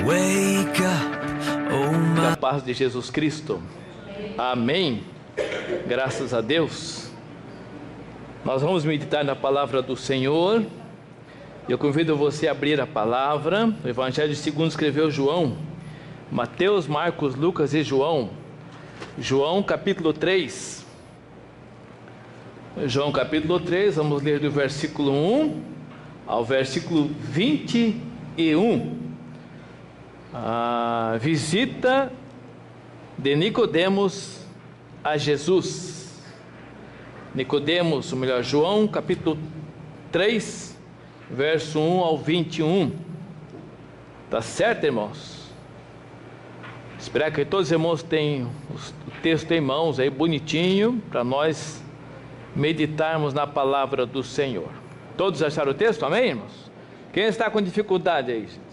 Wake up, oh my... Da paz de Jesus Cristo. Amém. Graças a Deus. Nós vamos meditar na palavra do Senhor. Eu convido você a abrir a palavra. O Evangelho segundo escreveu João. Mateus, Marcos, Lucas e João. João capítulo 3. João capítulo 3, vamos ler do versículo 1 ao versículo 21. A visita de Nicodemos a Jesus. Nicodemos, ou melhor, João capítulo 3, verso 1 ao 21. Tá certo, irmãos? Espero que todos os irmãos tenham o texto em mãos aí, bonitinho, para nós meditarmos na palavra do Senhor. Todos acharam o texto? Amém, irmãos? Quem está com dificuldade aí, gente?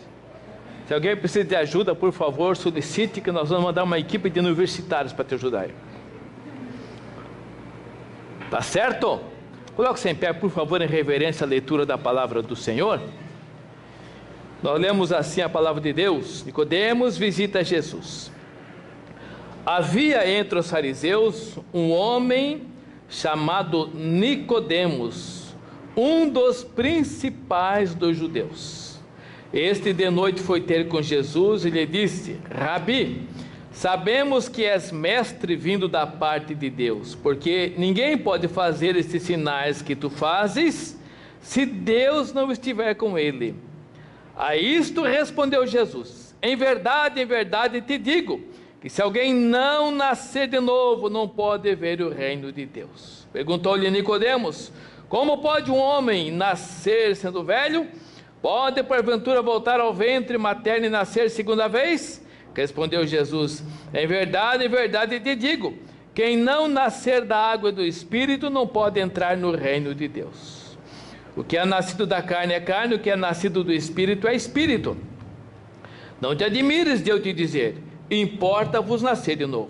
Se alguém precisa de ajuda, por favor, solicite, que nós vamos mandar uma equipe de universitários para te ajudar aí. Tá certo? Coloque-se em pé, por favor, em reverência à leitura da palavra do Senhor. Nós lemos assim a palavra de Deus. Nicodemos visita Jesus. Havia entre os fariseus um homem chamado Nicodemos, um dos principais dos judeus. Este de noite foi ter com Jesus e lhe disse: Rabi, sabemos que és mestre vindo da parte de Deus, porque ninguém pode fazer estes sinais que tu fazes, se Deus não estiver com ele. A isto respondeu Jesus: em verdade te digo, que se alguém não nascer de novo, não pode ver o reino de Deus. Perguntou-lhe Nicodemos: como pode um homem nascer sendo velho? Pode porventura voltar ao ventre materno e nascer segunda vez? Respondeu Jesus: em verdade te digo, quem não nascer da água e do Espírito não pode entrar no reino de Deus. O que é nascido da carne é carne, o que é nascido do Espírito é Espírito. Não te admires de eu te dizer: importa-vos nascer de novo.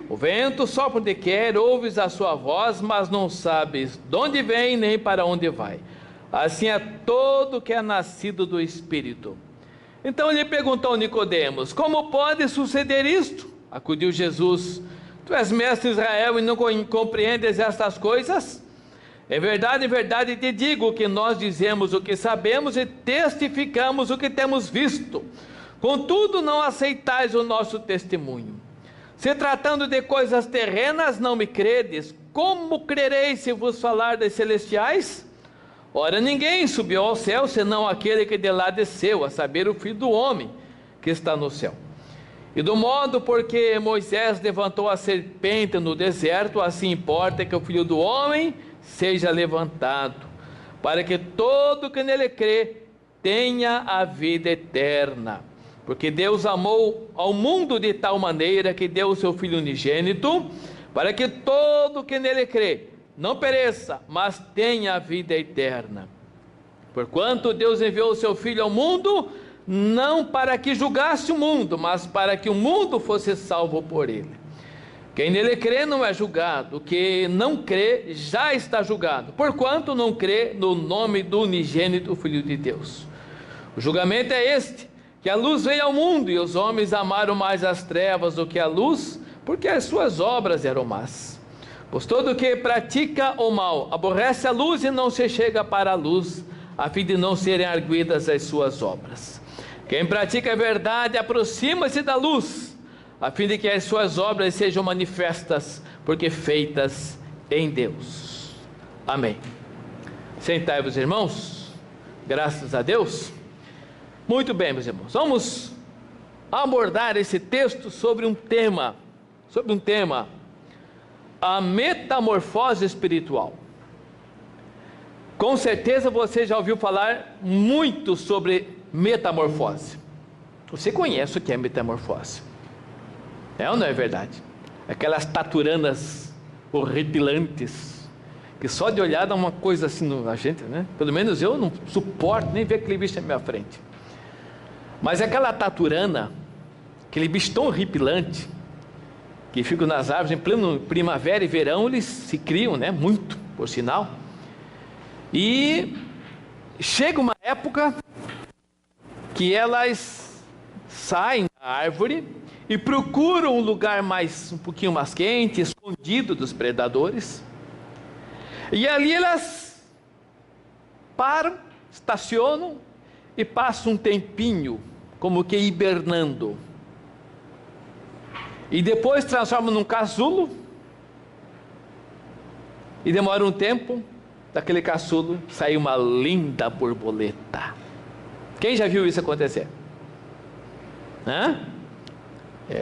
O vento sopra onde quer, ouves a sua voz, mas não sabes de onde vem nem para onde vai. Assim é todo que é nascido do Espírito. Então lhe perguntou Nicodemos: como pode suceder isto? Acudiu Jesus: tu és mestre de Israel e não compreendes estas coisas? Em verdade te digo que nós dizemos o que sabemos e testificamos o que temos visto. Contudo não aceitais o nosso testemunho. Se tratando de coisas terrenas não me credes, como crereis se vos falar das celestiais? Ora, ninguém subiu ao céu, senão aquele que de lá desceu, a saber, o Filho do Homem, que está no céu. E do modo porque Moisés levantou a serpente no deserto, assim importa que o Filho do Homem seja levantado, para que todo que nele crê tenha a vida eterna. Porque Deus amou ao mundo de tal maneira que deu o seu Filho unigênito, para que todo que nele crê não pereça, mas tenha a vida eterna. Porquanto Deus enviou o seu Filho ao mundo, não para que julgasse o mundo, mas para que o mundo fosse salvo por ele. Quem nele crê não é julgado, o que não crê já está julgado, porquanto não crê no nome do unigênito Filho de Deus. O julgamento é este, que a luz veio ao mundo, e os homens amaram mais as trevas do que a luz, porque as suas obras eram más. Pois todo que pratica o mal aborrece a luz e não se chega para a luz, a fim de não serem arguidas as suas obras. Quem pratica a verdade aproxima-se da luz, a fim de que as suas obras sejam manifestas, porque feitas em Deus. Amém. Sentai-vos, irmãos, graças a Deus. Muito bem, meus irmãos, vamos abordar esse texto sobre um tema, a metamorfose espiritual. Com certeza você já ouviu falar muito sobre metamorfose. Você conhece o que é metamorfose? É ou não é verdade? Aquelas taturanas horripilantes, que só de olhar dá uma coisa assim na gente, né? Pelo menos eu não suporto nem ver aquele bicho na minha frente. Mas aquela taturana, aquele bicho tão horripilante, que ficam nas árvores em pleno primavera e verão, eles se criam, né? Muito, por sinal. E chega uma época que elas saem da árvore e procuram um lugar um pouquinho mais quente, escondido dos predadores. E ali elas param, estacionam e passam um tempinho, como que hibernando. E depois transformam num casulo. E demora um tempo, daquele casulo sai uma linda borboleta. Quem já viu isso acontecer?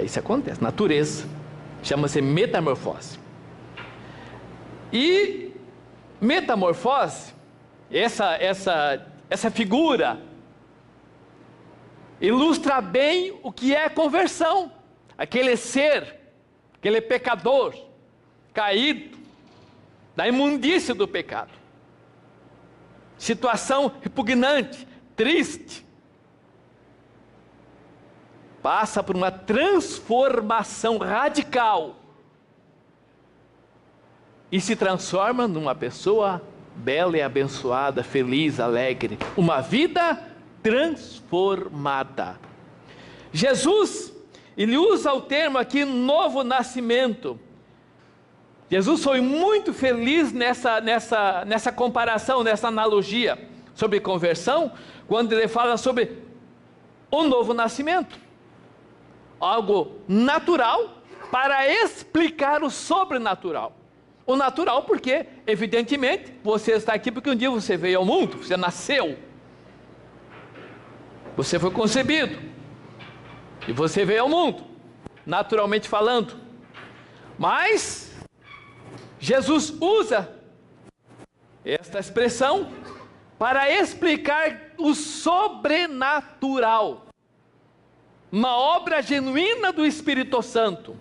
Isso acontece, natureza. Chama-se metamorfose. E metamorfose, essa figura ilustra bem o que é conversão. Aquele ser, aquele pecador caído da imundícia do pecado, situação repugnante, triste, passa por uma transformação radical e se transforma numa pessoa bela e abençoada, feliz, alegre, uma vida transformada. Jesus, ele usa o termo aqui, novo nascimento. Jesus foi muito feliz nessa comparação, nessa analogia sobre conversão, quando ele fala sobre o novo nascimento. Algo natural para explicar o sobrenatural. O natural porque, evidentemente, você está aqui porque um dia você veio ao mundo, você nasceu. Você foi concebido. E você veio ao mundo, naturalmente falando. Mas Jesus usa esta expressão para explicar o sobrenatural. Uma obra genuína do Espírito Santo.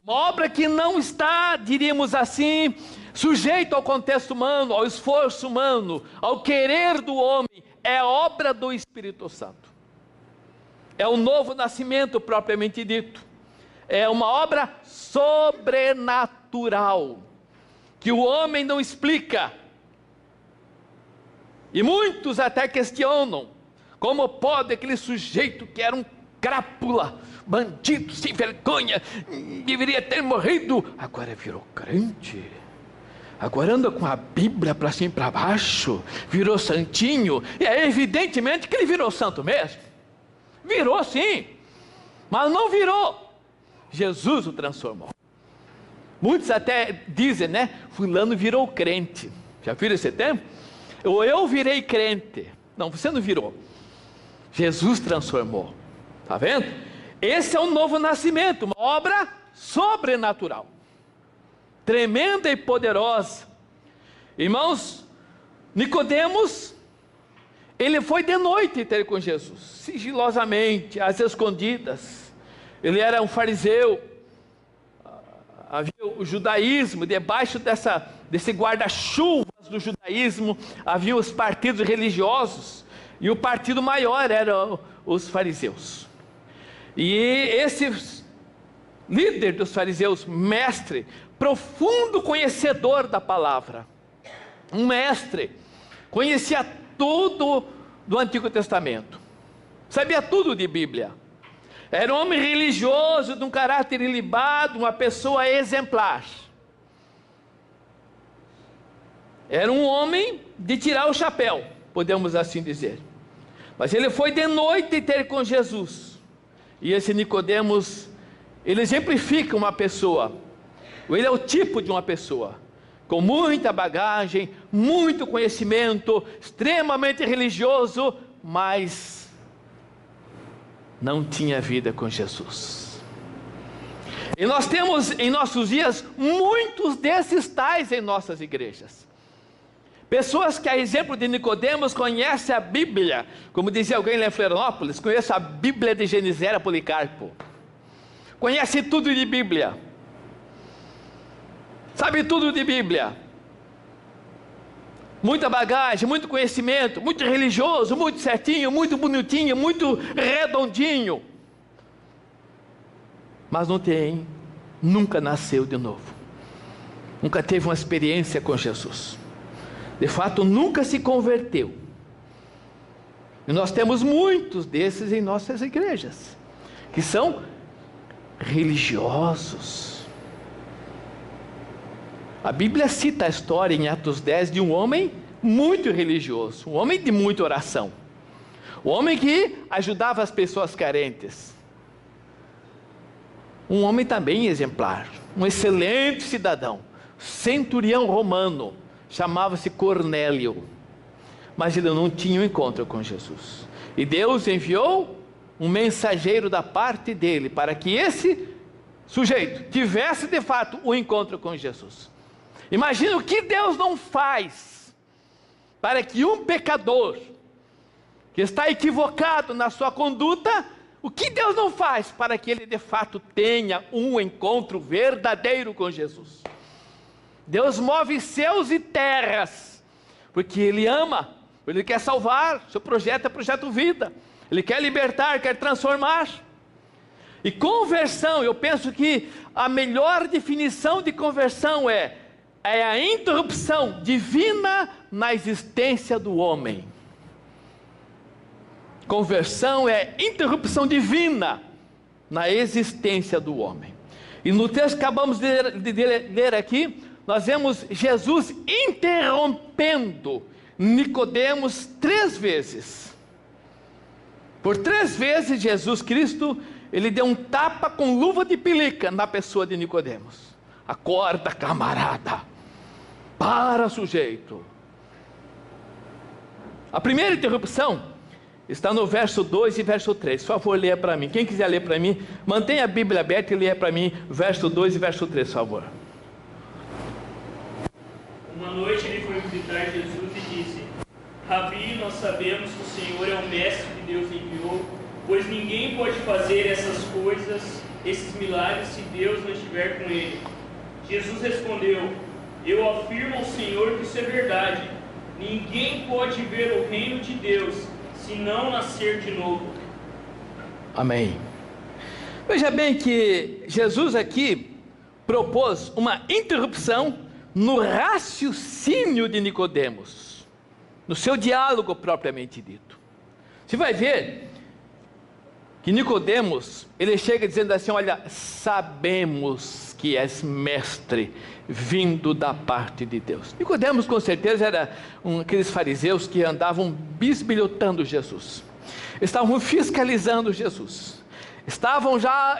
Uma obra que não está, diríamos assim, sujeito ao contexto humano, ao esforço humano, ao querer do homem. É obra do Espírito Santo. É o novo nascimento propriamente dito. É uma obra sobrenatural, que o homem não explica. E muitos até questionam, como pode aquele sujeito que era um crápula, bandido, sem vergonha, deveria ter morrido, agora virou crente, agora anda com a Bíblia para cima e para baixo, virou santinho, e é evidentemente que ele virou santo mesmo. Virou sim, mas não virou. Jesus o transformou. Muitos até dizem, fulano virou crente. Já viram esse termo? Ou eu virei crente. Não, você não virou. Jesus transformou. Está vendo? Esse é um novo nascimento, uma obra sobrenatural. Tremenda e poderosa. Irmãos, Nicodemos, ele foi de noite ter com Jesus, sigilosamente, às escondidas. Ele era um fariseu. Havia o judaísmo, debaixo desse guarda-chuvas do judaísmo, havia os partidos religiosos, e o partido maior eram os fariseus. E esse líder dos fariseus, mestre, profundo conhecedor da palavra, um mestre, conhecia tudo do Antigo Testamento, sabia tudo de Bíblia, era um homem religioso, de um caráter ilibado, uma pessoa exemplar, era um homem de tirar o chapéu, podemos assim dizer. Mas ele foi de noite ter com Jesus, e esse Nicodemos, ele exemplifica uma pessoa, ele é o tipo de uma pessoa, com muita bagagem, muito conhecimento, extremamente religioso, mas não tinha vida com Jesus. E nós temos em nossos dias muitos desses tais em nossas igrejas. Pessoas que, a exemplo de Nicodemos, conhecem a Bíblia, como dizia alguém lá em Florianópolis, conhece a Bíblia de Genisera Policarpo, conhece tudo de Bíblia, sabe tudo de Bíblia, muita bagagem, muito conhecimento, muito religioso, muito certinho, muito bonitinho, muito redondinho, mas nunca nasceu de novo, nunca teve uma experiência com Jesus, de fato nunca se converteu. E nós temos muitos desses em nossas igrejas, que são religiosos. A Bíblia cita a história em Atos 10 de um homem muito religioso, um homem de muita oração, um homem que ajudava as pessoas carentes, um homem também exemplar, um excelente cidadão, centurião romano, chamava-se Cornélio, mas ele não tinha um encontro com Jesus, e Deus enviou um mensageiro da parte dele, para que esse sujeito tivesse de fato o encontro com Jesus. Imagina o que Deus não faz, para que um pecador, que está equivocado na sua conduta, o que Deus não faz para que ele de fato tenha um encontro verdadeiro com Jesus? Deus move céus e terras, porque Ele ama, Ele quer salvar, seu projeto é projeto vida, Ele quer libertar, quer transformar. E conversão, eu penso que a melhor definição de conversão é a interrupção divina na existência do homem. Conversão é interrupção divina na existência do homem. E no texto que acabamos de ler aqui, nós vemos Jesus interrompendo Nicodemos 3 vezes. Por 3 vezes Jesus Cristo, ele deu um tapa com luva de pelica na pessoa de Nicodemos. Acorda, camarada, para, sujeito. A primeira interrupção está no verso 2 e verso 3. Por favor, leia para mim. Quem quiser ler para mim, mantenha a Bíblia aberta e leia para mim verso 2 e verso 3, por favor. Uma noite ele foi visitar Jesus e disse: Rabi, nós sabemos que o Senhor é o mestre que Deus enviou, pois ninguém pode fazer essas coisas, esses milagres, se Deus não estiver com ele. Jesus respondeu: eu afirmo ao Senhor que isso é verdade. Ninguém pode ver o reino de Deus se não nascer de novo. Amém. Veja bem que Jesus aqui propôs uma interrupção no raciocínio de Nicodemos, no seu diálogo propriamente dito. Você vai ver que Nicodemos, ele chega dizendo assim: olha, sabemos que és mestre vindo da parte de Deus. Nicodemos com certeza era aqueles fariseus que andavam bisbilhotando Jesus, estavam fiscalizando Jesus,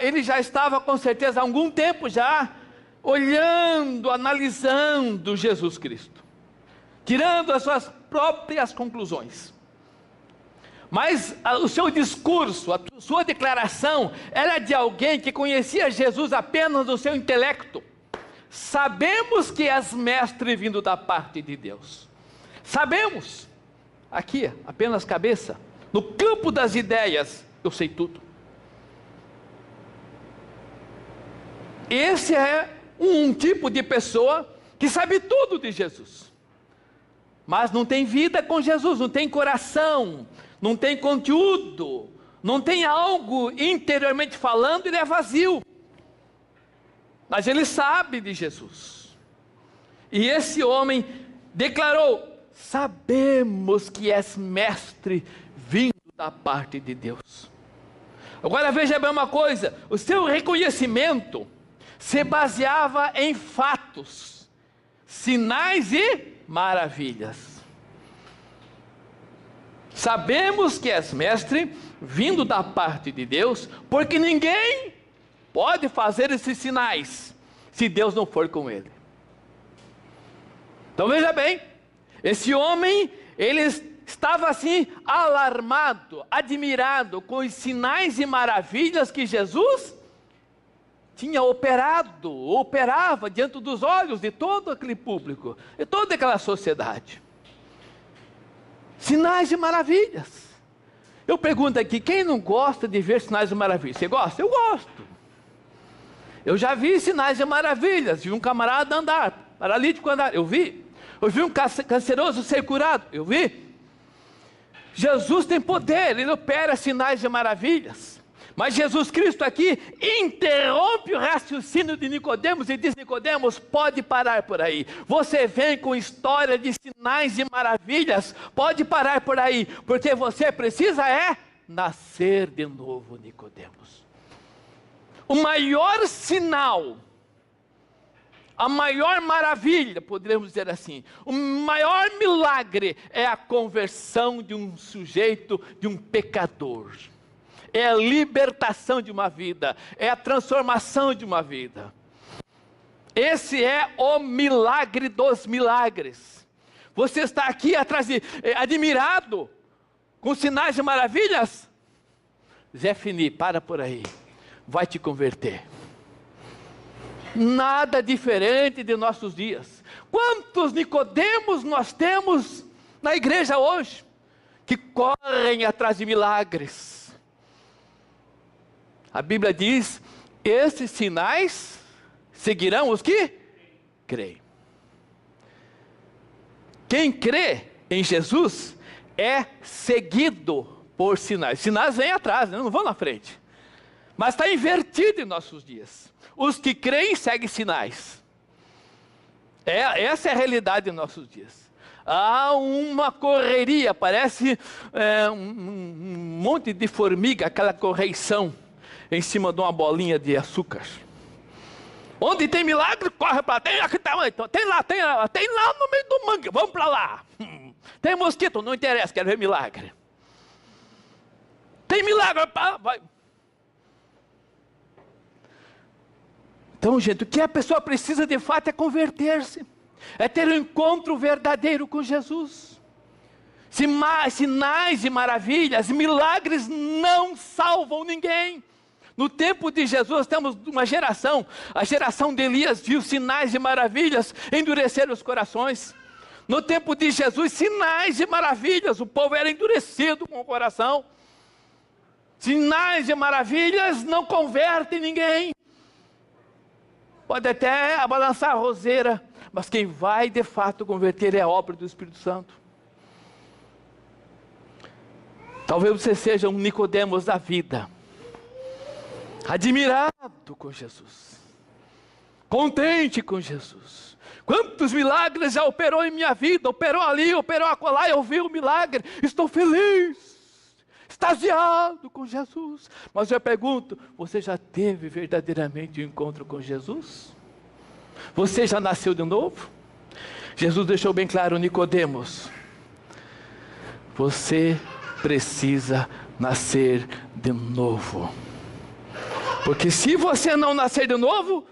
ele já estava com certeza há algum tempo já olhando, analisando Jesus Cristo, tirando as suas próprias conclusões. Mas o seu discurso, a sua declaração era de alguém que conhecia Jesus apenas no seu intelecto. Sabemos que és mestre vindo da parte de Deus. Sabemos, aqui apenas cabeça, no campo das ideias, eu sei tudo. Esse é um tipo de pessoa que sabe tudo de Jesus, mas não tem vida com Jesus, não tem coração, não tem conteúdo, não tem algo interiormente falando, ele é vazio. Mas ele sabe de Jesus. E esse homem declarou: sabemos que és mestre vindo da parte de Deus. Agora veja bem uma coisa: o seu reconhecimento se baseava em fatos, sinais e maravilhas. Sabemos que és mestre vindo da parte de Deus, porque ninguém pode fazer esses sinais se Deus não for com ele. Então veja bem, esse homem, ele estava assim alarmado, admirado com os sinais e maravilhas que Jesus tinha operava diante dos olhos de todo aquele público, de toda aquela sociedade. Sinais e maravilhas. Eu pergunto aqui, quem não gosta de ver sinais e maravilhas? Você gosta? Eu gosto. Eu já vi sinais e maravilhas, vi um camarada andar, paralítico andar, eu vi um canceroso ser curado, eu vi. Jesus tem poder, ele opera sinais e maravilhas, Mas Jesus Cristo aqui interrompe o raciocínio de Nicodemos e diz: Nicodemos, pode parar por aí. Você vem com história de sinais e maravilhas, pode parar por aí, porque você precisa nascer de novo, Nicodemos. O maior sinal, a maior maravilha, poderíamos dizer assim, o maior milagre é a conversão de um sujeito, de um pecador. É a libertação de uma vida, é a transformação de uma vida. Esse é o milagre dos milagres. Você está aqui atrás admirado com sinais e maravilhas? Zé Fini, para por aí, vai te converter. Nada diferente de nossos dias. Quantos Nicodemos nós temos na igreja hoje, que correm atrás de milagres? A Bíblia diz: esses sinais seguirão os que creem. Quem crê em Jesus é seguido por sinais. Sinais vêm atrás, não vão na frente. Mas está invertido em nossos dias. Os que creem seguem sinais. Essa é a realidade em nossos dias. Há uma correria, parece um monte de formiga, aquela correição em cima de uma bolinha de açúcar. Onde tem milagre, corre para lá. Tem lá no meio do mangue, vamos para lá. Tem mosquito, não interessa, quero ver milagre. Tem milagre, vai. Então, gente, o que a pessoa precisa de fato é converter-se, é ter um encontro verdadeiro com Jesus. Sinais e maravilhas, milagres não salvam ninguém. No tempo de Jesus temos uma geração, a geração de Elias viu sinais e maravilhas endurecer os corações. No tempo de Jesus, sinais e maravilhas, o povo era endurecido com o coração. Sinais e maravilhas não convertem ninguém. Pode até balançar a roseira, mas quem vai de fato converter é a obra do Espírito Santo. Talvez você seja um Nicodemos da vida, admirado com Jesus, contente com Jesus. Quantos milagres já operou em minha vida, operou ali, operou acolá, eu vi o milagre, estou feliz, extasiado com Jesus. Mas eu pergunto, você já teve verdadeiramente um encontro com Jesus? Você já nasceu de novo? Jesus deixou bem claro, Nicodemos, você precisa nascer de novo. Porque se você não nascer de novo,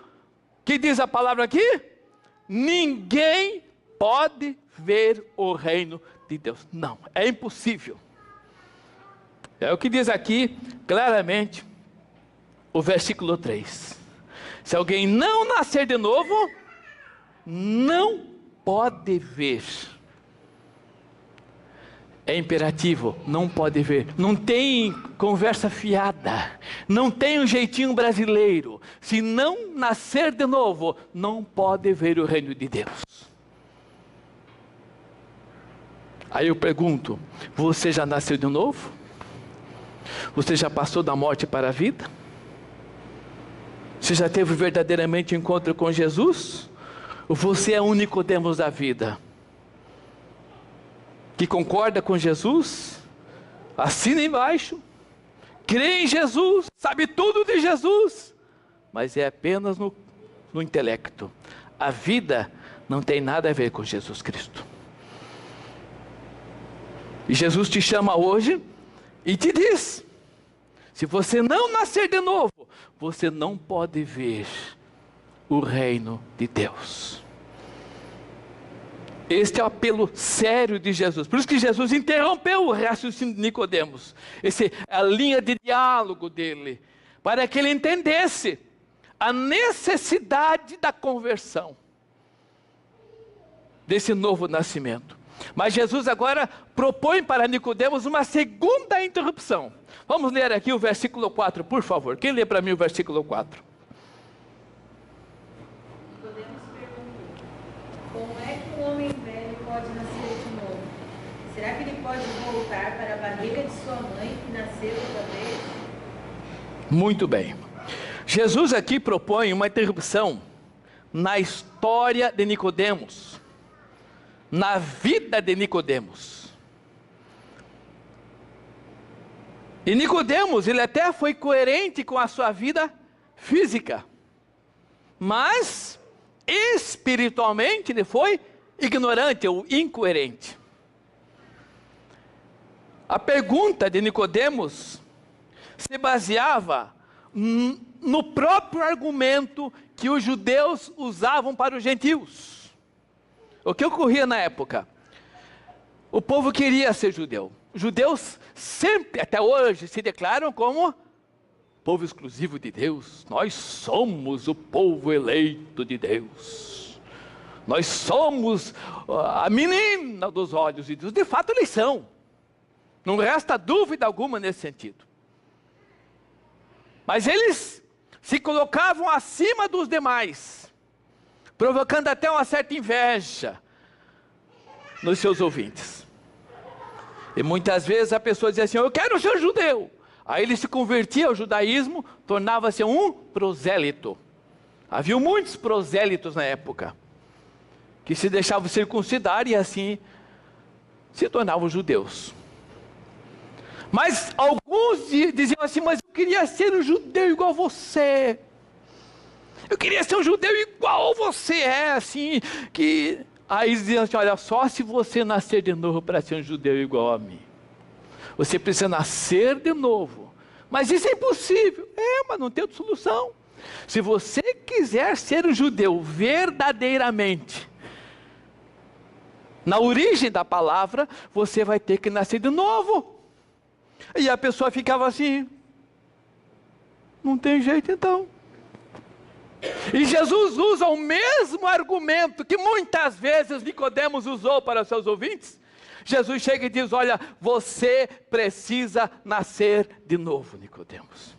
que diz a palavra aqui? Ninguém pode ver o reino de Deus. Não, é impossível. É o que diz aqui claramente o versículo 3. Se alguém não nascer de novo, não pode ver. É imperativo, não pode ver. Não tem conversa fiada, não tem um jeitinho brasileiro. Se não nascer de novo, não pode ver o reino de Deus. Aí eu pergunto, você já nasceu de novo? Você já passou da morte para a vida? Você já teve verdadeiramente um encontro com Jesus? Ou você é o Nicodemos da vida, que concorda com Jesus, assina embaixo, crê em Jesus, sabe tudo de Jesus, mas é apenas no intelecto. A vida não tem nada a ver com Jesus Cristo. E Jesus te chama hoje e te diz: se você não nascer de novo, você não pode ver o reino de Deus. Este é o apelo sério de Jesus. Por isso que Jesus interrompeu o raciocínio de Nicodemos. Essa é a linha de diálogo dele, para que ele entendesse a necessidade da conversão, desse novo nascimento. Mas Jesus agora propõe para Nicodemos uma segunda interrupção. Vamos ler aqui o versículo 4, por favor. Quem lê para mim o versículo 4? Nicodemos perguntou: como é que um homem velho pode nascer de novo? Será que ele pode voltar para a barriga de sua mãe e nascer outra vez? Muito bem. Jesus aqui propõe uma interrupção na história de Nicodemos, na vida de Nicodemos. E Nicodemos, ele até foi coerente com a sua vida física, mas espiritualmente ele foi ignorante ou incoerente. A pergunta de Nicodemos se baseava no próprio argumento que os judeus usavam para os gentios. O que ocorria na época? O povo queria ser judeu. Os judeus sempre, até hoje, se declaram como povo exclusivo de Deus. Nós somos o povo eleito de Deus. Nós somos a menina dos olhos de Deus. De fato, eles são. Não resta dúvida alguma nesse sentido. Mas eles se colocavam acima dos demais, provocando até uma certa inveja nos seus ouvintes. E muitas vezes a pessoa dizia assim: eu quero ser judeu. Aí ele se convertia ao judaísmo, tornava-se um prosélito. Havia muitos prosélitos na época, que se deixavam circuncidar e assim se tornavam judeus. Mas alguns diziam assim: mas eu queria ser um judeu igual você. Eu queria ser um judeu igual você é, assim, que... Aí diziam assim: olha, só se você nascer de novo para ser um judeu igual a mim. Você precisa nascer de novo. Mas isso é impossível. Mas não tem outra solução. Se você quiser ser um judeu verdadeiramente, na origem da palavra, você vai ter que nascer de novo. E a pessoa ficava assim: não tem jeito então. E Jesus usa o mesmo argumento que muitas vezes Nicodemos usou para os seus ouvintes. Jesus chega e diz: olha, você precisa nascer de novo, Nicodemos.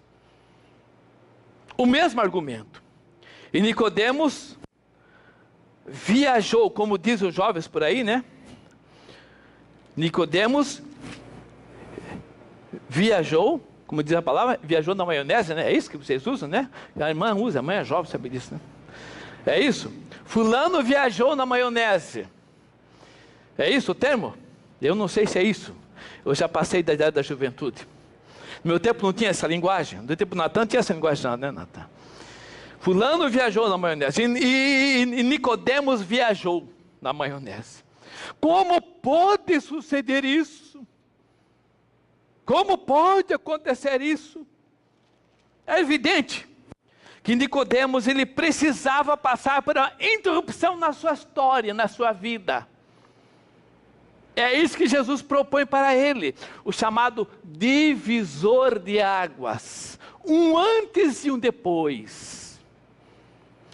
O mesmo argumento. E Nicodemos viajou, como diz os jovens por aí, né? Nicodemos viajou, como diz a palavra, viajou na maionese, né? É isso que vocês usam, né? A irmã usa, a mãe é jovem, sabe disso, né? É isso? Fulano viajou na maionese. É isso o termo? Eu não sei se é isso. Eu já passei da idade da juventude. No meu tempo não tinha essa linguagem. No tempo do Natan tinha essa linguagem, não, né, Natan? Fulano viajou na maionese. E Nicodemos viajou na maionese. Como pode suceder isso? Como pode acontecer isso? É evidente que Nicodemos, ele precisava passar por uma interrupção na sua história, na sua vida. É isso que Jesus propõe para ele, o chamado divisor de águas, um antes e um depois.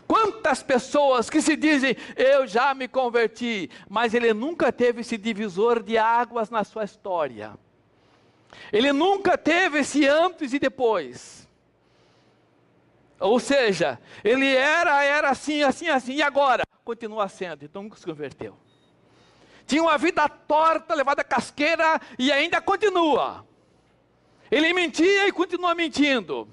Quantas pessoas que se dizem: eu já me converti, mas ele nunca teve esse divisor de águas na sua história. Ele nunca teve esse antes e depois. Ou seja, ele era assim, assim, assim, e agora continua sendo, então nunca se converteu. Tinha uma vida torta, levada à casqueira, e ainda continua. Ele mentia e continua mentindo.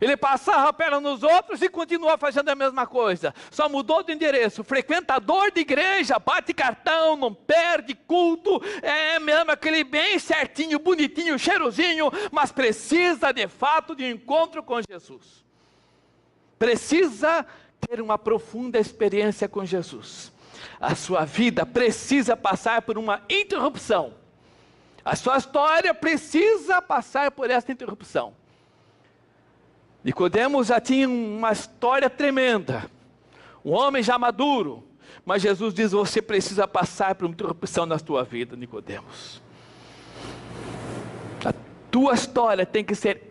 Ele passava a perna nos outros e continua fazendo a mesma coisa. Só mudou de endereço. Frequentador de igreja, bate cartão, não perde culto. É mesmo aquele bem certinho, bonitinho, cheirosinho. Mas precisa de fato de um encontro com Jesus. Precisa ter uma profunda experiência com Jesus. A sua vida precisa passar por uma interrupção. A sua história precisa passar por essa interrupção. Nicodemos já tinha uma história tremenda, um homem já maduro, mas Jesus diz: você precisa passar por uma interrupção na tua vida, Nicodemos. A tua história tem que ser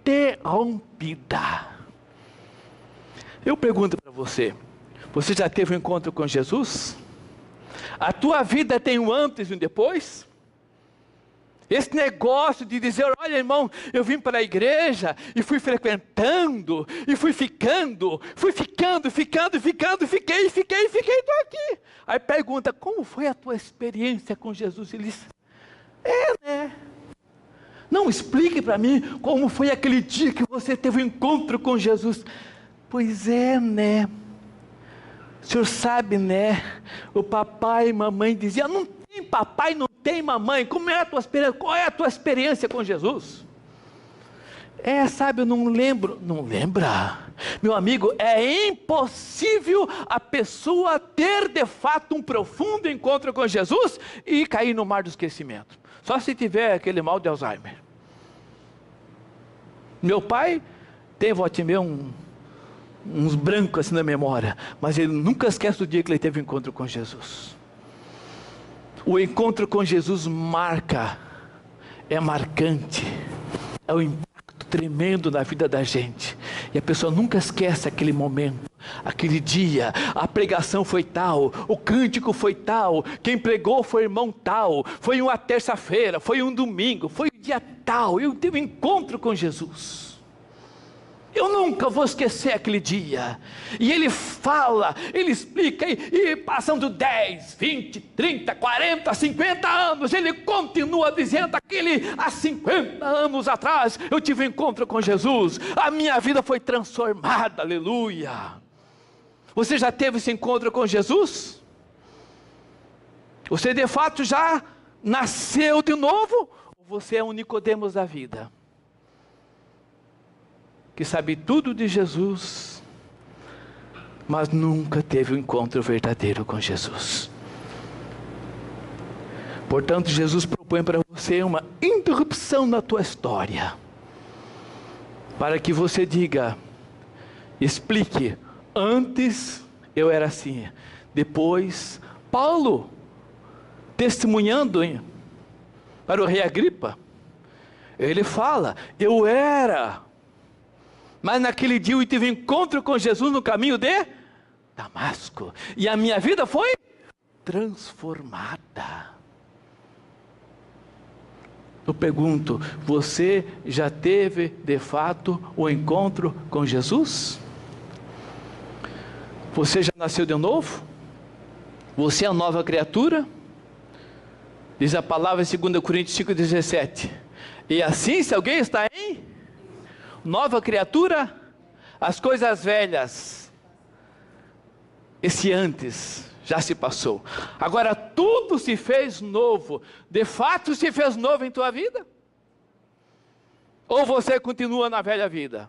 interrompida. Eu pergunto para você: você já teve um encontro com Jesus? A tua vida tem um antes e um depois? Esse negócio de dizer: olha, irmão, eu vim para a igreja e fui frequentando, e fui ficando, fiquei, estou aqui. Aí pergunta: como foi a tua experiência com Jesus? Ele diz: né? Não, explique para mim como foi aquele dia que você teve um encontro com Jesus. Pois é, né? O senhor sabe, né? O papai e mamãe diziam, não tem papai, não tem mamãe. Como é a tua experiência? Qual é a tua experiência com Jesus? Sabe, eu não lembro. Não lembra? Meu amigo, é impossível a pessoa ter de fato um profundo encontro com Jesus e cair no mar do esquecimento. Só se tiver aquele mal de Alzheimer. Meu pai tem, volte meia, uns brancos assim na memória, mas ele nunca esquece do dia que ele teve um encontro com Jesus. O encontro com Jesus marca, é marcante, é um impacto tremendo na vida da gente, e a pessoa nunca esquece aquele momento, aquele dia. A pregação foi tal, o cântico foi tal, quem pregou foi o irmão tal, foi uma terça-feira, foi um domingo, foi o dia tal, eu tive um encontro com Jesus. Eu nunca vou esquecer aquele dia. E ele fala, ele explica, e passando 10, 20, 30, 40, 50 anos, ele continua dizendo, há 50 anos atrás, eu tive um encontro com Jesus, a minha vida foi transformada, aleluia. Você já teve esse encontro com Jesus? Você de fato já nasceu de novo? Ou você é um Nicodemos da vida? Que sabe tudo de Jesus, mas nunca teve um encontro verdadeiro com Jesus. Portanto, Jesus propõe para você uma interrupção na tua história, para que você diga, explique, antes eu era assim, depois, Paulo, testemunhando para o rei Agripa, ele fala, eu era, mas naquele dia eu tive um encontro com Jesus no caminho de Damasco, e a minha vida foi transformada. Eu pergunto, você já teve de fato o encontro com Jesus? Você já nasceu de novo? Você é a nova criatura? Diz a palavra em 2 Coríntios 5,17. E assim, se alguém está em nova criatura, as coisas velhas, esse antes, já se passou. Agora tudo se fez novo. De fato se fez novo em tua vida? Ou você continua na velha vida?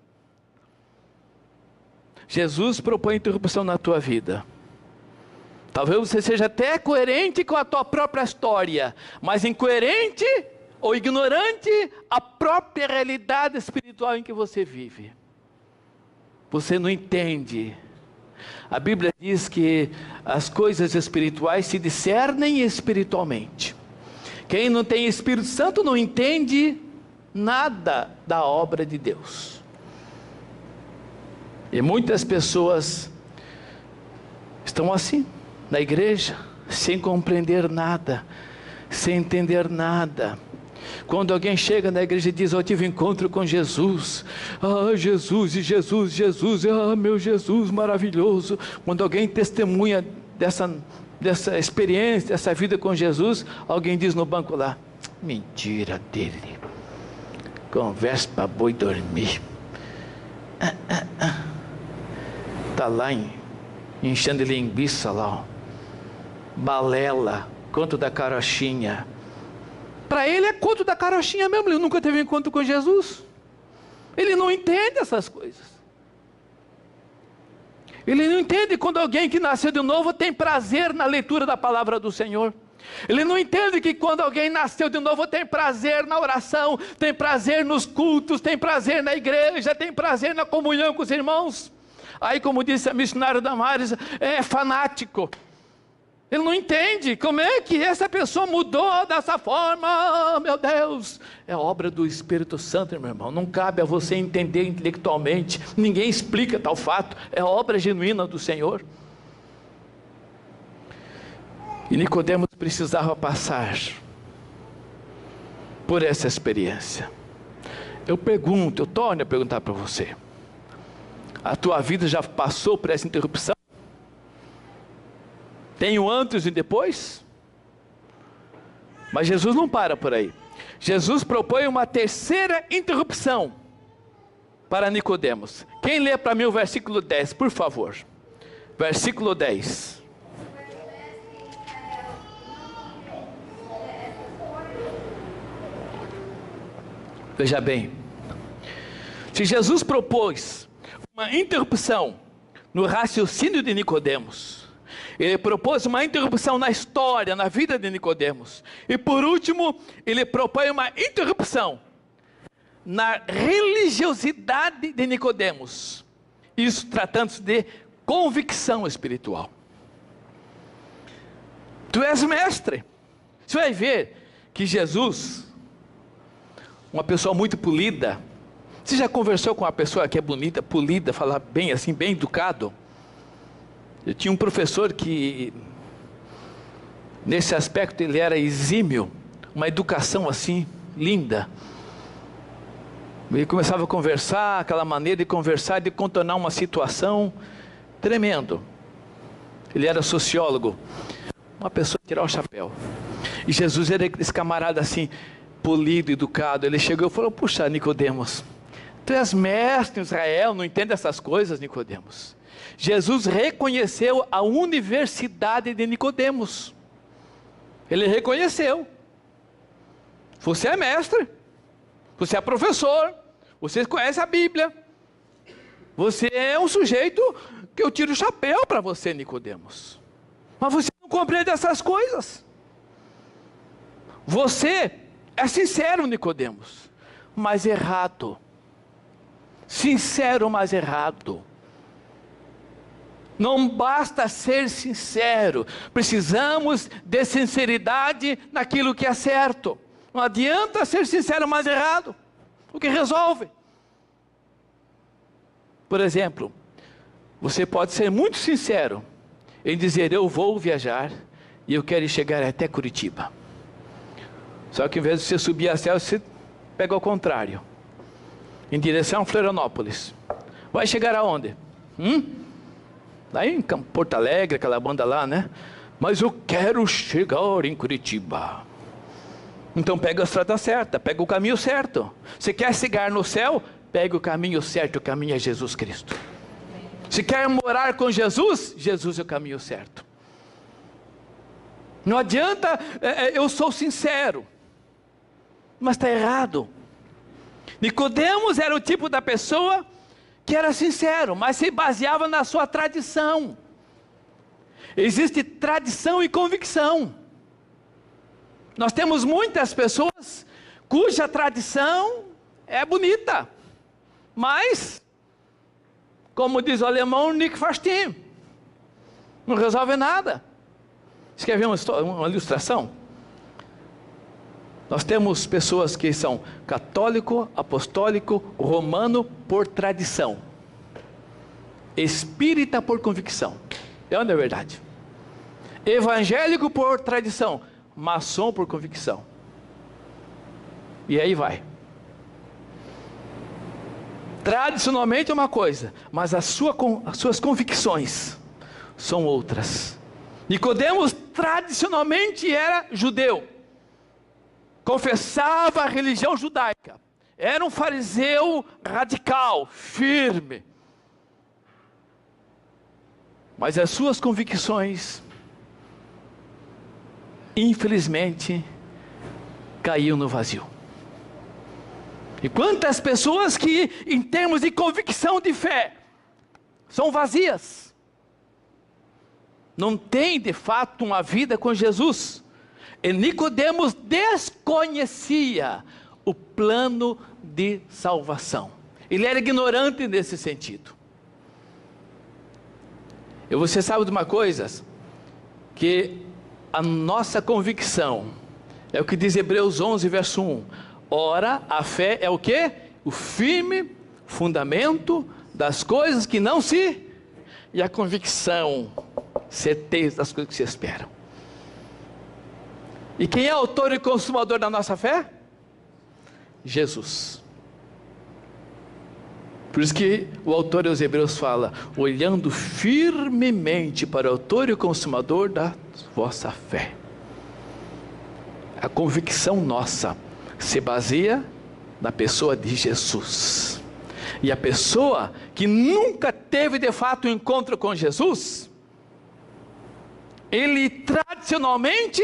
Jesus propõe interrupção na tua vida. Talvez você seja até coerente com a tua própria história, mas incoerente ou ignorante a própria realidade espiritual em que você vive. Você não entende. A Bíblia diz que as coisas espirituais se discernem espiritualmente. Quem não tem Espírito Santo não entende nada da obra de Deus. E muitas pessoas estão assim, na igreja, sem compreender nada, sem entender nada. Quando alguém chega na igreja e diz, eu tive encontro com Jesus, Jesus, e Jesus, Jesus, meu Jesus maravilhoso. Quando alguém testemunha dessa experiência, dessa vida com Jesus, alguém diz no banco lá, mentira dele, conversa para boi dormir. Está lá enchendo de linguiça lá, ó. Balela, conto da carochinha. Para ele é conto da carochinha mesmo, ele nunca teve encontro com Jesus. Ele não entende essas coisas. Ele não entende quando alguém que nasceu de novo tem prazer na leitura da palavra do Senhor. Ele não entende que quando alguém nasceu de novo tem prazer na oração, tem prazer nos cultos, tem prazer na igreja, tem prazer na comunhão com os irmãos. Aí, como disse a missionária Damares, é fanático. Ele não entende como é que essa pessoa mudou dessa forma. Meu Deus, é obra do Espírito Santo, meu irmão. Não cabe a você entender intelectualmente, ninguém explica tal fato, é obra genuína do Senhor. E Nicodemos precisava passar por essa experiência. Eu torno a perguntar para você, a tua vida já passou por essa interrupção? Tem o antes e depois? Mas Jesus não para por aí. Jesus propõe uma terceira interrupção para Nicodemos. Quem lê para mim o versículo 10, por favor? Versículo 10. Veja bem, se Jesus propôs uma interrupção no raciocínio de Nicodemos, ele propôs uma interrupção na história, na vida de Nicodemos, e por último, ele propõe uma interrupção na religiosidade de Nicodemos, isso tratando-se de convicção espiritual. Tu és mestre. Você vai ver que Jesus, uma pessoa muito polida, você já conversou com uma pessoa que é bonita, polida, fala bem assim, bem educado? Eu tinha um professor que, nesse aspecto, ele era exímio, uma educação assim, linda. Ele começava a conversar, aquela maneira de conversar, de contornar uma situação, tremendo. Ele era sociólogo, uma pessoa tirar o chapéu. E Jesus era esse camarada assim, polido, educado. Ele chegou e falou: puxa, Nicodemos, tu és mestre em Israel, não entende essas coisas, Nicodemos. Jesus reconheceu a universidade de Nicodemos. Ele reconheceu. Você é mestre, você é professor, você conhece a Bíblia, você é um sujeito que eu tiro o chapéu para você, Nicodemos. Mas você não compreende essas coisas. Você é sincero, Nicodemos, mas errado. Sincero, mas errado. Não basta ser sincero, precisamos de sinceridade naquilo que é certo. Não adianta ser sincero, mas errado. O que resolve? Por exemplo, você pode ser muito sincero em dizer: eu vou viajar e eu quero chegar até Curitiba. Só que em vez de você subir a céu, você pega ao contrário, em direção a Florianópolis. Vai chegar aonde? Lá em Porto Alegre, aquela banda lá, né? Mas eu quero chegar em Curitiba. Então pega a estrada certa, pega o caminho certo. Você quer chegar no céu? Pega o caminho certo, o caminho é Jesus Cristo. Se quer morar com Jesus, Jesus é o caminho certo. Não adianta, eu sou sincero, mas está errado. Nicodemos era o tipo da pessoa que era sincero, mas se baseava na sua tradição. Existe tradição e convicção. Nós temos muitas pessoas cuja tradição é bonita, mas, como diz o alemão, nicht verstehen, não resolve nada. Você quer ver uma ilustração? Nós temos pessoas que são católico, apostólico, romano por tradição, espírita por convicção. É ou não é verdade? Evangélico por tradição, maçom por convicção. E aí vai. Tradicionalmente é uma coisa, mas as suas convicções são outras. Nicodemos tradicionalmente era judeu, confessava a religião judaica, era um fariseu radical, firme, mas as suas convicções, infelizmente, caíam no vazio. E quantas pessoas que, em termos de convicção de fé, são vazias, não têm de fato uma vida com Jesus. E Nicodemos desconhecia o plano de salvação. Ele era ignorante nesse sentido. E você sabe de uma coisa? Que a nossa convicção é o que diz Hebreus 11, verso 1. Ora, a fé é o quê? O firme fundamento das coisas que não se... E a convicção, certeza das coisas que se esperam. E quem é autor e consumador da nossa fé? Jesus. Por isso que o autor aos Hebreus fala: olhando firmemente para o autor e consumador da vossa fé. A convicção nossa se baseia na pessoa de Jesus. E a pessoa que nunca teve de fato um encontro com Jesus, ele tradicionalmente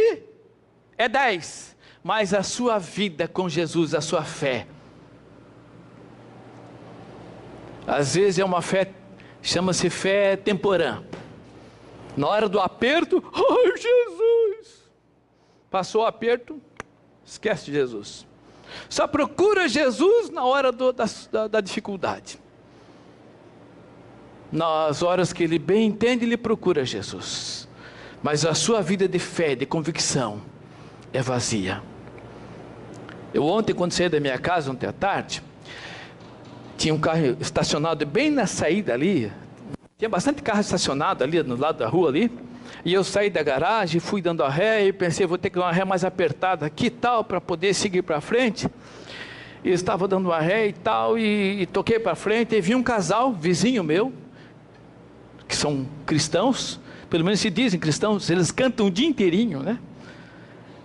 é 10, mas a sua vida com Jesus, a sua fé, às vezes é uma fé, chama-se fé temporã. Na hora do aperto, ai Jesus, passou o aperto, esquece de Jesus. Só procura Jesus na hora da dificuldade. Nas horas que ele bem entende, ele procura Jesus. Mas a sua vida de fé, de convicção, é vazia. Eu ontem, quando saí da minha casa, ontem à tarde, tinha um carro estacionado bem na saída ali. Tinha bastante carro estacionado ali, no lado da rua ali. E eu saí da garagem, fui dando a ré e pensei, vou ter que dar uma ré mais apertada aqui e tal, para poder seguir para frente. E estava dando uma ré e tal, e toquei para frente, e vi um casal, vizinho meu, que são cristãos, pelo menos se dizem cristãos, eles cantam o dia inteirinho, né?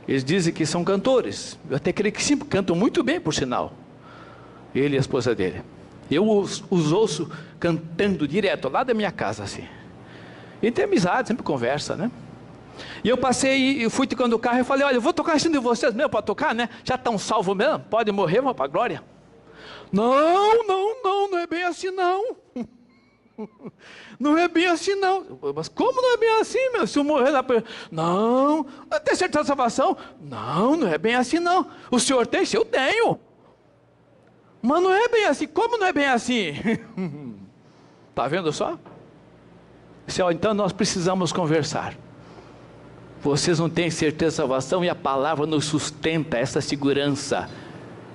Eles dizem que são cantores, eu até creio que sim, cantam muito bem, por sinal, ele e a esposa dele. Eu os ouço cantando direto, lá da minha casa, assim. E tem amizade, sempre conversa, né? E eu passei, eu fui tocando o carro e falei, olha, eu vou tocar em cima de vocês mesmo, para tocar, né? Já estão salvos mesmo, pode morrer, vão para a glória. Não é bem assim não. Não é bem assim não. Mas como não é bem assim, meu? Se eu morrer lá, não, tem certeza da salvação? Não é bem assim não. O senhor tem? Eu tenho. Mas não é bem assim. Como não é bem assim? Está vendo só? Então nós precisamos conversar. Vocês não têm certeza da salvação e a palavra nos sustenta essa segurança.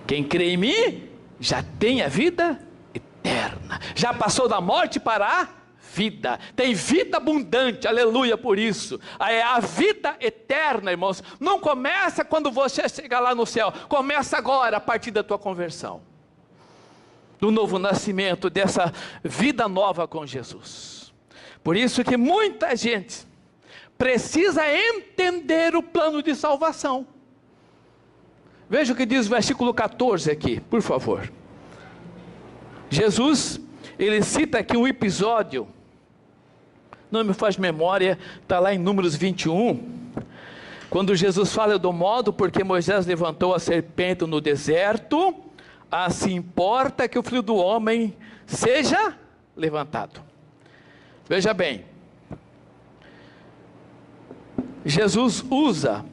Quem crê em mim já tem a vida eterna. Já passou da morte para a vida. Tem vida abundante, aleluia por isso. É a vida eterna, irmãos. Não começa quando você chegar lá no céu. Começa agora, a partir da tua conversão. Do novo nascimento, dessa vida nova com Jesus. Por isso que muita gente precisa entender o plano de salvação. Veja o que diz o versículo 14 aqui, por favor. Jesus, ele cita aqui um episódio, não me faz memória, está lá em Números 21, quando Jesus fala do modo porque Moisés levantou a serpente no deserto, assim importa que o Filho do Homem seja levantado. Veja bem, Jesus usa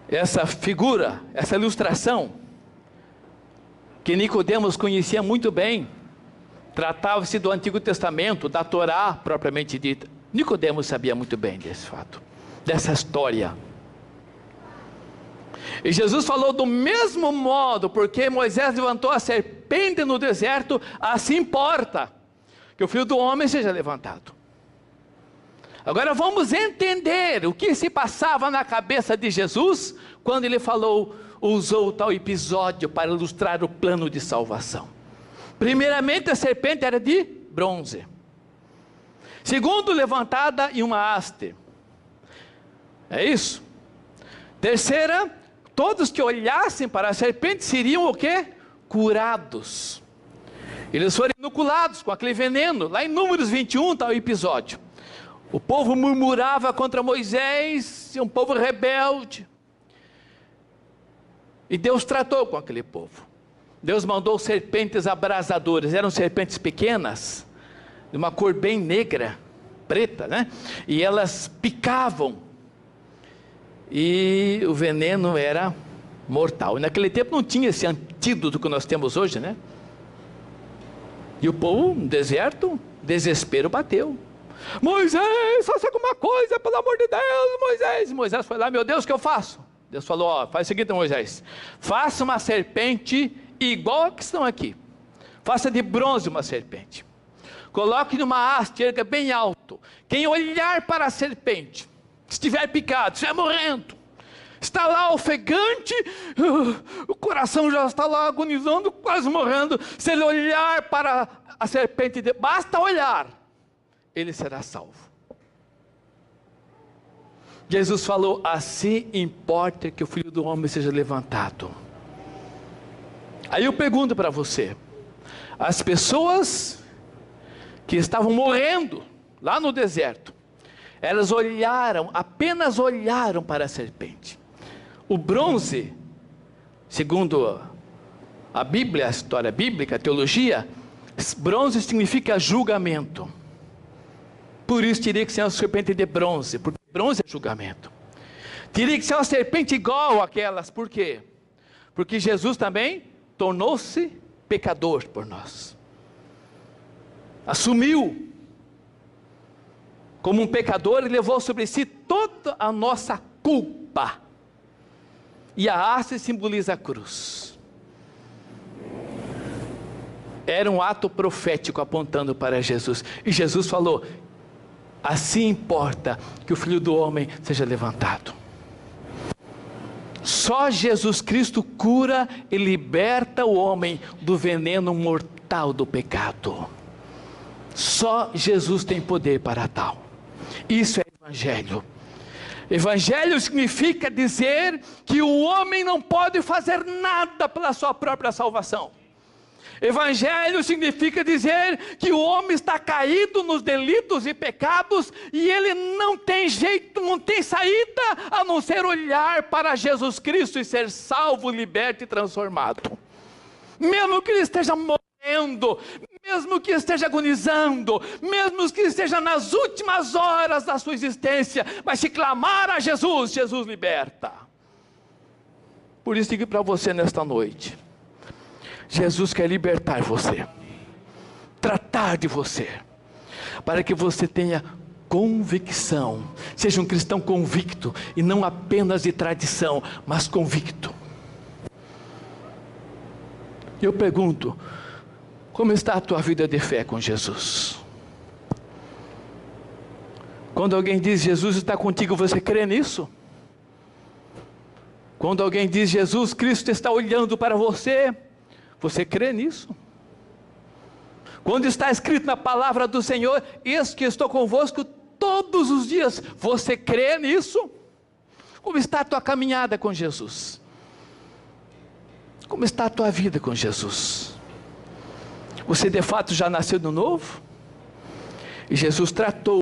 essa figura, essa ilustração, que Nicodemos conhecia muito bem. Tratava-se do Antigo Testamento, da Torá propriamente dita. Nicodemos sabia muito bem desse fato, dessa história. E Jesus falou do mesmo modo, porque Moisés levantou a serpente no deserto, assim importa que o Filho do Homem seja levantado. Agora vamos entender o que se passava na cabeça de Jesus, quando ele usou tal episódio para ilustrar o plano de salvação. Primeiramente, a serpente era de bronze. Segundo, levantada em uma haste. É isso? Terceira, todos que olhassem para a serpente seriam o quê? Curados. Eles foram inoculados com aquele veneno. Lá em Números 21 está o episódio. O povo murmurava contra Moisés, um povo rebelde. E Deus tratou com aquele povo. Deus mandou serpentes abrasadoras. Eram serpentes pequenas, de uma cor bem negra, preta, né? E elas picavam. E o veneno era mortal. E naquele tempo não tinha esse antídoto que nós temos hoje, né? E o povo, no deserto, desespero bateu. Moisés, faça alguma coisa, pelo amor de Deus, Moisés. Moisés foi lá, meu Deus, o que eu faço? Deus falou, ó, faz o seguinte, Moisés. Faça uma serpente igual a que estão aqui. Faça de bronze uma serpente. Coloque numa haste, erga bem alto. Quem olhar para a serpente, estiver picado, estiver morrendo, está lá ofegante, o coração já está lá agonizando, quase morrendo. Se ele olhar para a serpente, basta olhar, ele será salvo. Jesus falou: assim importa que o Filho do Homem seja levantado. Aí eu pergunto para você: as pessoas que estavam morrendo lá no deserto, elas olharam, apenas olharam para a serpente. O bronze, segundo a Bíblia, a história bíblica, a teologia, bronze significa julgamento. Por isso teria que ser uma serpente de bronze, porque bronze é julgamento. Teria que ser uma serpente igual àquelas, por quê? Porque Jesus também tornou-se pecador por nós. Assumiu como um pecador e levou sobre si toda a nossa culpa. E a haste simboliza a cruz. Era um ato profético apontando para Jesus. E Jesus falou: assim importa que o Filho do Homem seja levantado. Só Jesus Cristo cura e liberta o homem do veneno mortal do pecado. Só Jesus tem poder para tal. Isso é Evangelho. Evangelho significa dizer que o homem não pode fazer nada pela sua própria salvação. Evangelho significa dizer que o homem está caído nos delitos e pecados e ele não tem jeito, não tem saída a não ser olhar para Jesus Cristo e ser salvo, liberto e transformado. Mesmo que ele esteja morrendo, mesmo que esteja agonizando, mesmo que esteja nas últimas horas da sua existência, mas se clamar a Jesus, Jesus liberta. Por isso digo para você nesta noite: Jesus quer libertar você, tratar de você, para que você tenha convicção, seja um cristão convicto, e não apenas de tradição, mas convicto. Eu pergunto: como está a tua vida de fé com Jesus? Quando alguém diz Jesus está contigo, você crê nisso? Quando alguém diz Jesus Cristo está olhando para você, você crê nisso? Quando está escrito na palavra do Senhor: eis que estou convosco todos os dias, você crê nisso? Como está a tua caminhada com Jesus? Como está a tua vida com Jesus? Você de fato já nasceu de novo? E Jesus tratou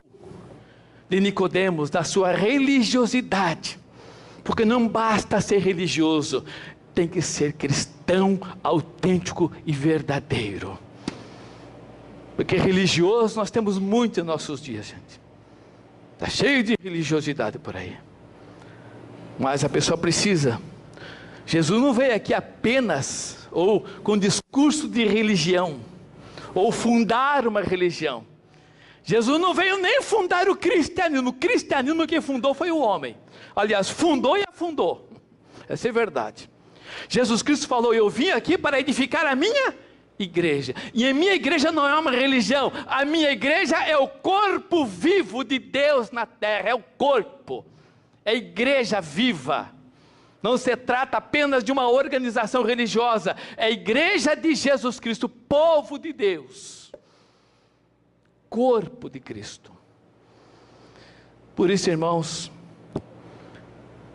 de Nicodemos da sua religiosidade, porque não basta ser religioso, tem que ser cristão autêntico e verdadeiro. Porque religioso nós temos muito em nossos dias, gente. Está cheio de religiosidade por aí. Mas a pessoa precisa. Jesus não veio aqui apenas, ou com discurso de religião, ou fundar uma religião. Jesus não veio nem fundar o cristianismo. O cristianismo quem fundou foi o homem. Aliás, fundou e afundou. Essa é verdade. Jesus Cristo falou: eu vim aqui para edificar a minha igreja. E a minha igreja não é uma religião. A minha igreja é o corpo vivo de Deus na terra. É o corpo. É a igreja viva. Não se trata apenas de uma organização religiosa. É a igreja de Jesus Cristo, povo de Deus. Corpo de Cristo. Por isso, irmãos,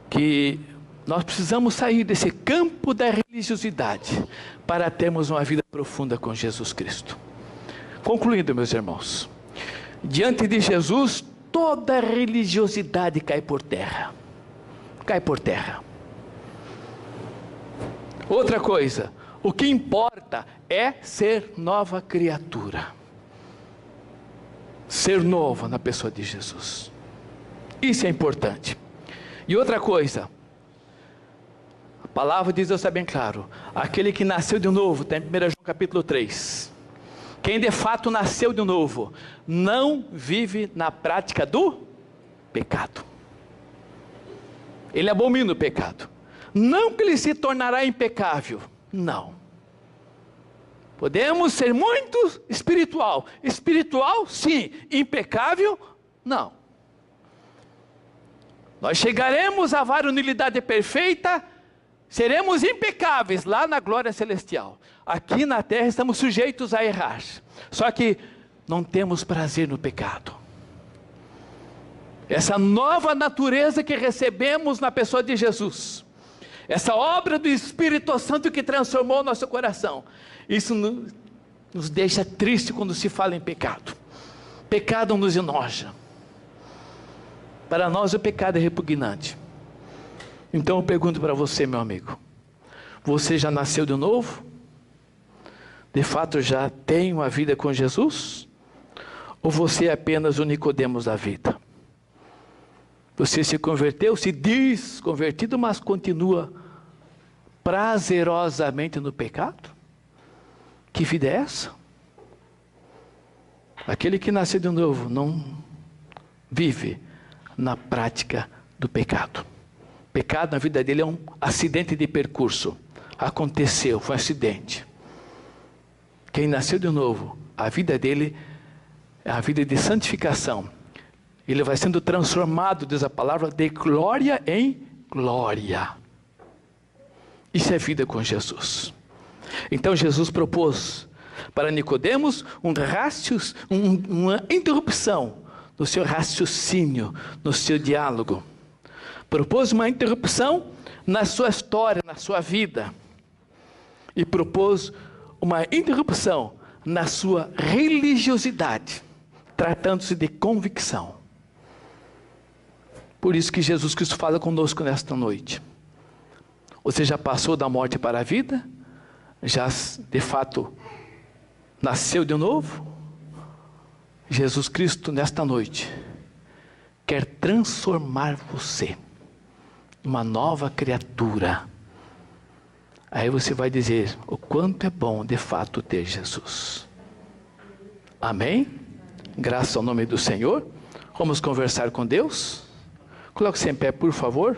que nós precisamos sair desse campo da religiosidade para termos uma vida profunda com Jesus Cristo. Concluindo, meus irmãos, diante de Jesus, toda religiosidade cai por terra. Cai por terra. Outra coisa, o que importa é ser nova criatura. Ser novo na pessoa de Jesus. Isso é importante. E outra coisa, a palavra de Deus é bem claro: aquele que nasceu de novo, está em 1 João capítulo 3. Quem de fato nasceu de novo, não vive na prática do pecado. Ele abomina o pecado. Não que ele se tornará impecável, não. Podemos ser muito espiritual. Espiritual, sim. Impecável, não. Nós chegaremos à varonilidade perfeita, seremos impecáveis lá na glória celestial. Aqui na terra estamos sujeitos a errar. Só que não temos prazer no pecado. essa nova natureza que recebemos na pessoa de Jesus, essa obra do Espírito Santo que transformou o nosso coração, isso nos deixa triste quando se fala em pecado. Pecado nos enoja. Para nós o pecado é repugnante. Então eu pergunto para você, meu amigo, você já nasceu de novo? De fato já tem uma vida com Jesus? Ou você é apenas o Nicodemos da vida? Você se converteu, se diz convertido, mas continua prazerosamente no pecado? Que vida é essa? Aquele que nasceu de novo não vive na prática do pecado. Pecado na vida dele é um acidente de percurso. Aconteceu, foi um acidente. Quem nasceu de novo, a vida dele é a vida de santificação. Ele vai sendo transformado, diz a palavra, de glória em glória. Isso é vida com Jesus. Então Jesus propôs para Nicodemos uma interrupção no seu raciocínio, no seu diálogo. Propôs uma interrupção na sua história, na sua vida. E propôs uma interrupção na sua religiosidade, tratando-se de convicção. Por isso que Jesus Cristo fala conosco nesta noite. Você já passou da morte para a vida? Já de fato nasceu de novo? Jesus Cristo nesta noite quer transformar você numa nova criatura. Aí você vai dizer o quanto é bom de fato ter Jesus. Amém? Graças ao nome do Senhor. Vamos conversar com Deus. Coloque-se em pé, por favor.